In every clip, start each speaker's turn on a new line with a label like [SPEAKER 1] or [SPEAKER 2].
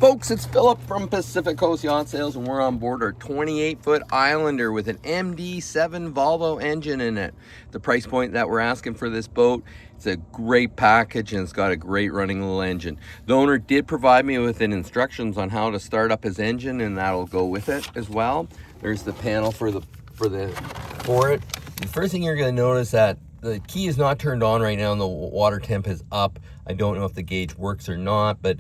[SPEAKER 1] Folks, it's Philip from Pacific Coast Yacht Sales, and we're on board our 28-foot Islander with an MD7 Volvo engine in it. The price point that we're asking for this boat, it's a great package and it's got a great running little engine. The owner did provide me with instructions on how to start up his engine, and that'll go with it as well. There's the panel for it. The first thing you're going to notice that the key is not turned on right now and the water temp is up. I don't know if the gauge works or not, but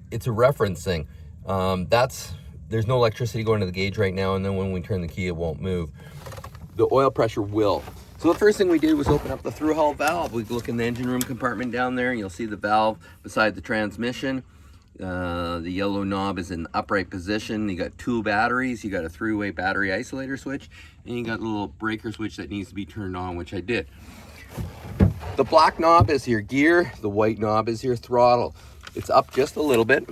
[SPEAKER 1] it's a reference thing. There's no electricity going to the gauge right now, and then when we turn the key, it won't move. The oil pressure will. So the first thing we did was open up the through-hull valve. We look in the engine room compartment down there, and you'll see the valve beside the transmission. The yellow knob is in the upright position. You got 2 batteries. You got a 3-way battery isolator switch, and you got a little breaker switch that needs to be turned on, which I did. The black knob is your gear. The white knob is your throttle. It's up just a little bit.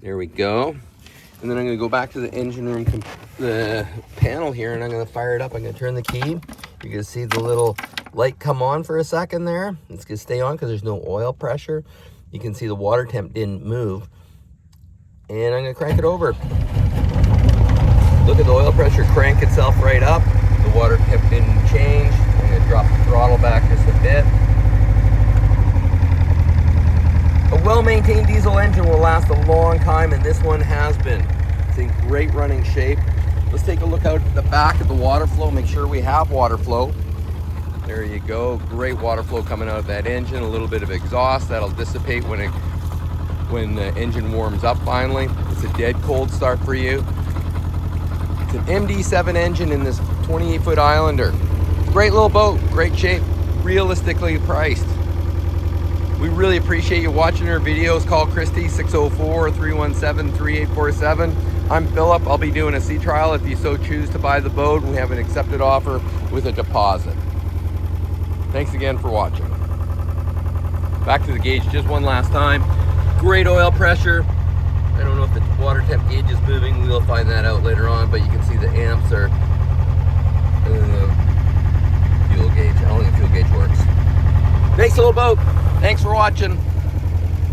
[SPEAKER 1] There we go. And then I'm going to go back to the engine room, the panel here, and I'm going to fire it up. I'm going to turn the key. You're going to see the little light come on for a second there. It's going to stay on because there's no oil pressure. You can see the water temp didn't move. And I'm going to crank it over. Look at the oil pressure crank itself right up. The water temp didn't change. I'm going to drop the throttle back just a bit. A well-maintained diesel engine will last a long time, and this one has been. It's in great running shape. Let's take a look out at the back of the water flow, make sure we have water flow. There you go, great water flow coming out of that engine. A little bit of exhaust that'll dissipate when the engine warms up finally. It's a dead cold start for you. It's an MD7 engine in this 28-foot Islander. Great little boat, great shape, realistically priced. We really appreciate you watching our videos. Call Christie 604-317-3847. I'm Philip. I'll be doing a sea trial if you so choose to buy the boat. We have an accepted offer with a deposit. Thanks again for watching. Back to the gauge just one last time. Great oil pressure. I don't know if the water temp gauge is moving. We'll find that out later on, but you can see the amps are fuel gauge. I don't think the fuel gauge works. Nice little boat. Thanks for watching.